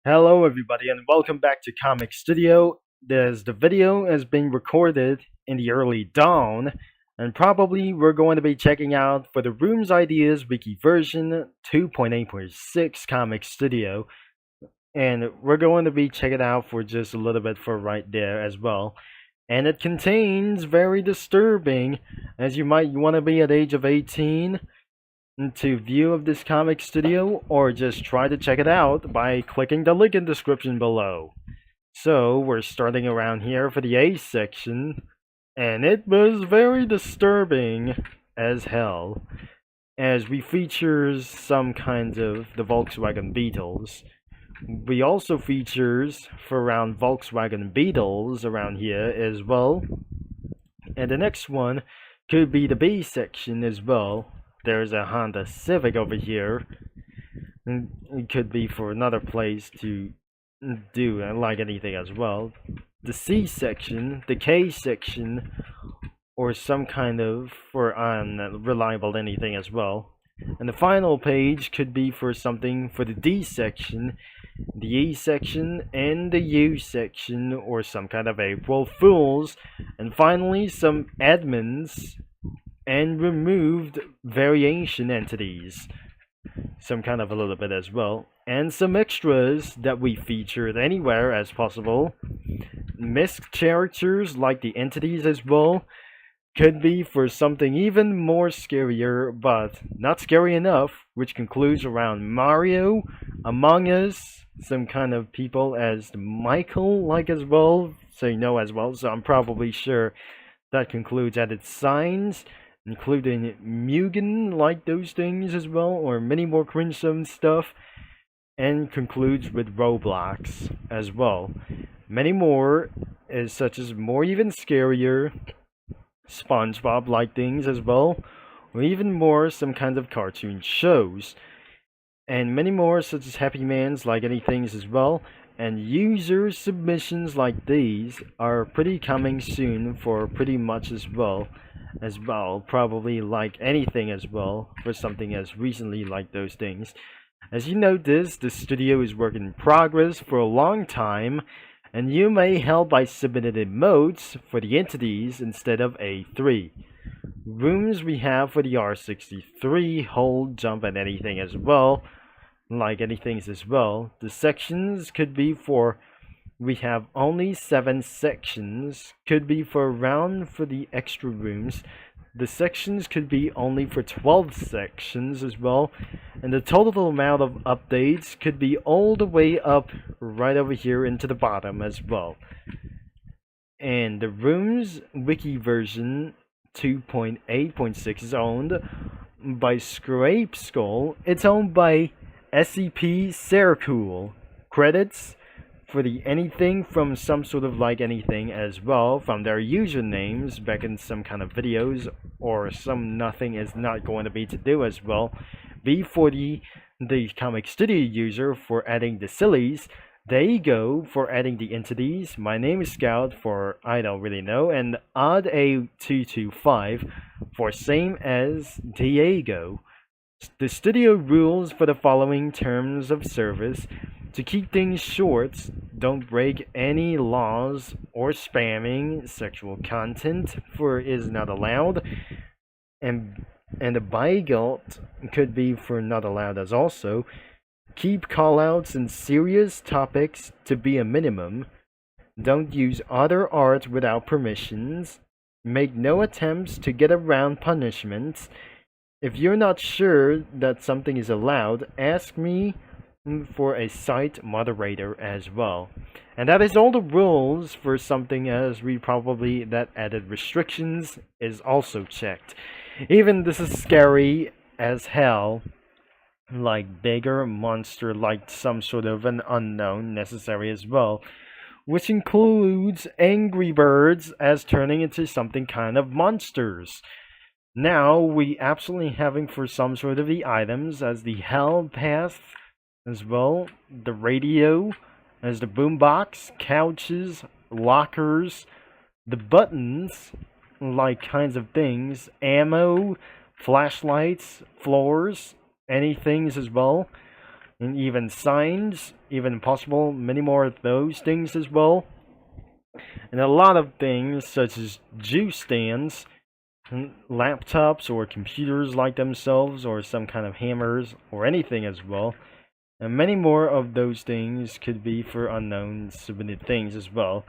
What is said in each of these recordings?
Hello, everybody, and welcome back to Comic Studio. The video is being recorded in the early dawn, and probably we're going to be checking out for the Rooms Ideas Wiki version 2.8.6 Comic Studio, and we're going to be checking out for just a little bit for right there as well. And it contains very disturbing, as you might want to be at age of 18 to view of this comic studio, or just try to check it out by clicking the link in the description below. So we're starting around here for the A section, and it was very disturbing as hell, as we features some kinds of the Volkswagen Beetles. We also features for around Volkswagen Beetles around here as well, and the next one could be the B section as well. There's a Honda Civic over here. It could be for another place to do like anything as well. The C section, the K section, or some kind of for unreliable anything as well. And the final page could be for something for the D section, the E section, and the U section, or some kind of April Fools. And finally, some admins and removed variation entities, some kind of a little bit as well, and some extras that we featured anywhere as possible. Missed characters like the entities as well, could be for something even more scarier, but not scary enough, which concludes around Mario, Among Us, some kind of people as Michael like as well, so you know as well, so I'm probably sure that concludes at its signs, including Mugen like those things as well, or many more cringe-some stuff, and concludes with Roblox as well. Many more, as such as more even scarier, SpongeBob like things as well, or even more some kinds of cartoon shows, and many more such as Happy Man's like anything as well. And user submissions like these are pretty coming soon for pretty much as well, probably like anything as well, for something as recently like those things. As you notice, the studio is work in progress for a long time, and you may help by submitting emotes for the entities instead of A3. Rooms we have for the R63, hold, jump, and anything as well, like anything as well. The sections could be for, we have only 7 sections, could be for around for the extra rooms. The sections could be only for 12 sections as well, and the total amount of updates could be all the way up right over here into the bottom as well. And the rooms wiki version 2.8.6 is owned by Scrape Skull. It's owned by SCP Sercool. Credits for the anything from some sort of like anything as well from their usernames back in some kind of videos, or some nothing is not going to be to do as well. B for the Comic Studio user for adding the sillies. Diego for adding the entities. My name is Scout for I don't really know, and Odd A225 for same as Diego. The studio rules for the following terms of service: to keep things short, don't break any laws, or spamming sexual content for is not allowed, and the bygoat could be for not allowed as also. Keep callouts and serious topics to be a minimum. Don't use other art without permissions. Make no attempts to get around punishments. If you're not sure that something is allowed, ask me for a site moderator as well. And that is all the rules for something, as we probably that added restrictions is also checked. Even this is scary as hell, like bigger monster, like some sort of an unknown necessary as well, which includes Angry Birds as turning into something kind of monsters. Now we absolutely having for some sort of the items as the hell path as well, the radio, as the boombox, couches, lockers, the buttons, like kinds of things, ammo, flashlights, floors, anything as well. and even signs, even possible many more of those things as well. And a lot of things such as juice stands, laptops or computers like themselves, or some kind of hammers or anything as well. And many more of those things could be for unknown submitted things as well.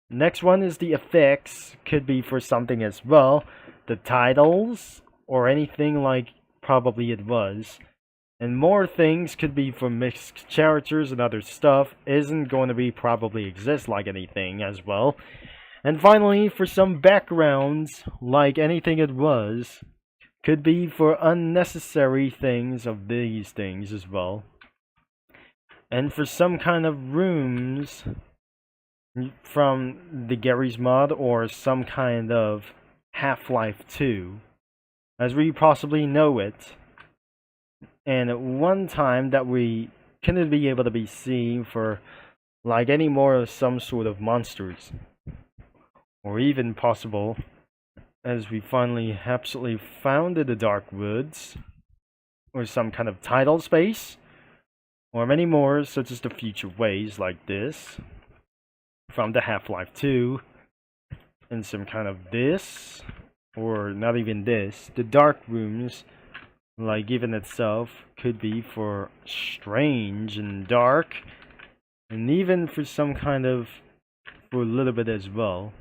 Next one is the effects, could be for something as well. The titles or anything like probably it was. And more things could be for mixed characters and other stuff, isn't going to be probably exist like anything as well. And finally, for some backgrounds, like anything it was, could be for unnecessary things of these things as well. And for some kind of rooms from the Gary's mod or some kind of Half-Life 2, as we possibly know it. And at one time that we couldn't be able to be seen for like any more of some sort of monsters. Or even possible, as we finally absolutely found in the Dark Woods, or some kind of tidal space, or many more such as the future ways like this, from the Half-Life 2, and some kind of this, or not even this, the dark rooms, like even itself, could be for strange and dark, and even for some kind of, for a little bit as well.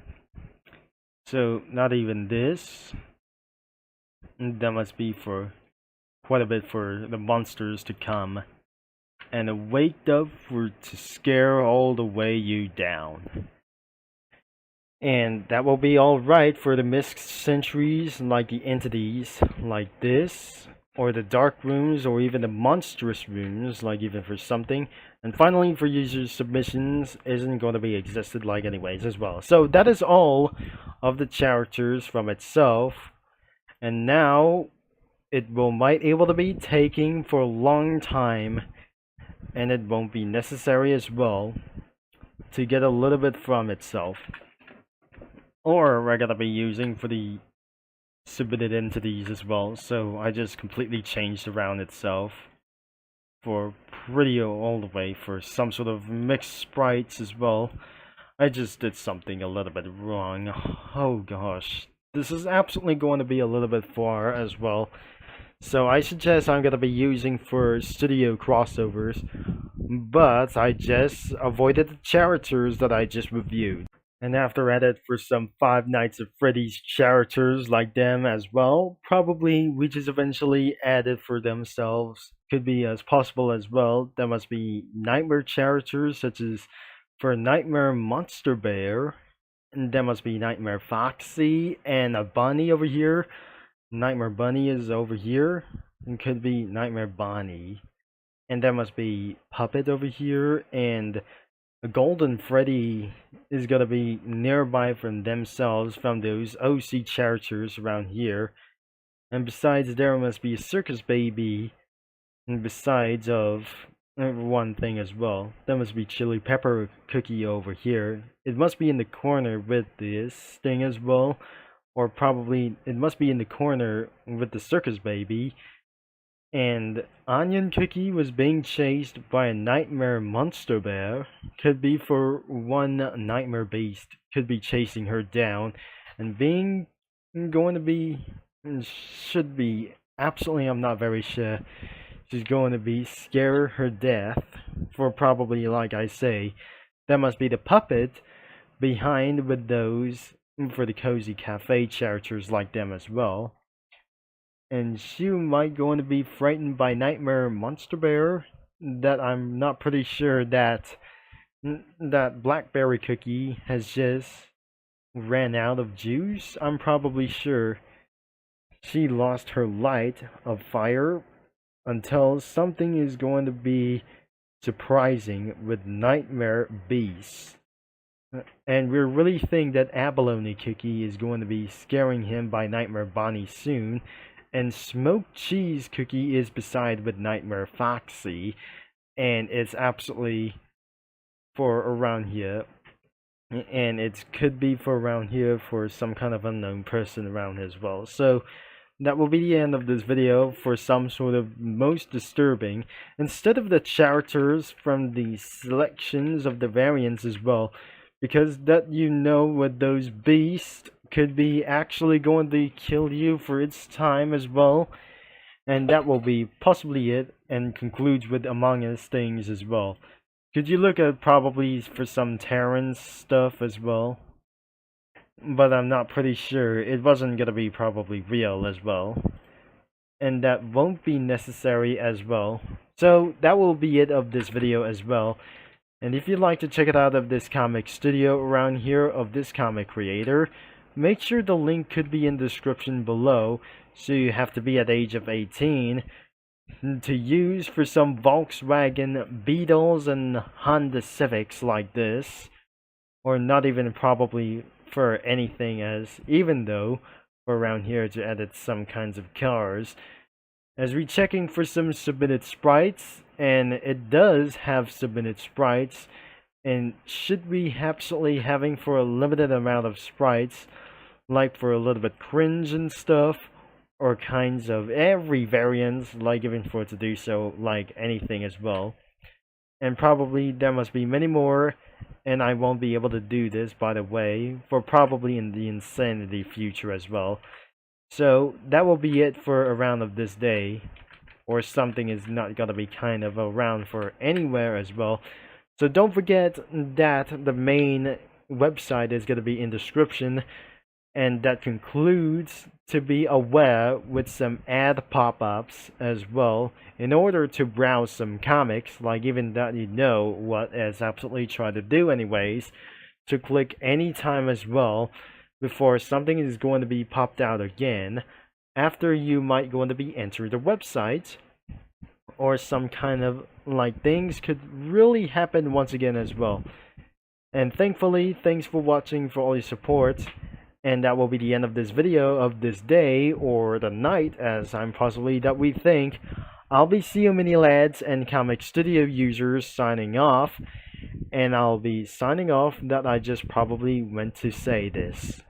So, not even this, that must be for quite a bit for the monsters to come, and wake up for to scare all the way you down. And that will be alright for the mixed centuries, like the entities like this, or the dark rooms, or even the monstrous rooms, like even for something. And finally, for user submissions, isn't going to be existed like anyways as well. So that is all of the characters from itself. And now, it will might able to be taking for a long time, and it won't be necessary as well to get a little bit from itself. Or we're gonna be using for the submitted entities as well. So I just completely changed around itself for pretty all the way for some sort of mixed sprites as well. I just did something a little bit wrong. Oh gosh. This is absolutely going to be a little bit far as well. So I suggest I'm gonna be using for studio crossovers, but I just avoided the characters that I just reviewed. And after edit for some Five Nights at Freddy's characters like them as well, probably we just eventually added for themselves. Could be as possible as well. There must be nightmare characters such as for Nightmare Monster Bear, and there must be Nightmare Foxy and a bunny over here. Nightmare Bunny is over here, and could be Nightmare Bonnie. And there must be Puppet over here, and a Golden Freddy is gonna be nearby from themselves from those OC characters around here. And besides, there must be a Circus Baby, and besides of one thing as well, there must be Chili Pepper Cookie over here. It must be in the corner with this thing as well, or probably it must be in the corner with the Circus Baby. And Onion Cookie was being chased by a Nightmare Monster Bear. Could be for one Nightmare Beast. Could be chasing her down. And being going to be, should be, absolutely I'm not very sure. She's going to be scare her death. For probably, like I say, that must be the puppet behind with those for the Cozy Cafe characters like them as well. And she might going to be frightened by Nightmare Monster Bear. That I'm not pretty sure that that Blackberry Cookie has just ran out of juice. I'm probably sure she lost her light of fire until something is going to be surprising with Nightmare Beast. And we really think that Abalone Cookie is going to be scaring him by Nightmare Bonnie soon. And Smoked Cheese Cookie is beside with Nightmare Foxy, and it's absolutely for around here, and it could be for around here for some kind of unknown person around as well. So that will be the end of this video for some sort of most disturbing. Instead of the characters from the selections of the variants as well, because that what those beasts could be actually going to kill you for its time as well. And that will be possibly it, and concludes with Among Us things as well. Could you look at probably for some Terran stuff as well? But I'm not pretty sure. It wasn't gonna be probably real as well. And that won't be necessary as well. So that will be it of this video as well. And if you'd like to check it out of this comic studio around here of this comic creator, make sure the link could be in the description below. So you have to be at the age of 18 to use for some Volkswagen Beetles and Honda Civics like this, or not even probably for anything, as even though we're around here to edit some kinds of cars. As we're checking for some submitted sprites, and it does have submitted sprites, and should be absolutely having for a limited amount of sprites, like for a little bit cringe and stuff, or kinds of every variant, like even for it to do so, like anything as well. And probably there must be many more, and I won't be able to do this, by the way, for probably in the insanity future as well. So that will be it for around of this day, or something is not gonna be kind of around for anywhere as well. So don't forget that the main website is gonna be in description. And that concludes to be aware with some ad pop-ups as well, in order to browse some comics, like even that what is absolutely try to do anyways, to click anytime as well before something is going to be popped out again, after you might going to be enter the website, or some kind of like things could really happen once again as well. And thankfully, thanks for watching, for all your support. And that will be the end of this video of this day, or the night, as I'm possibly that we think. I'll be seeing you mini lads and comic studio users signing off. And I'll be signing off that I just probably went to say this.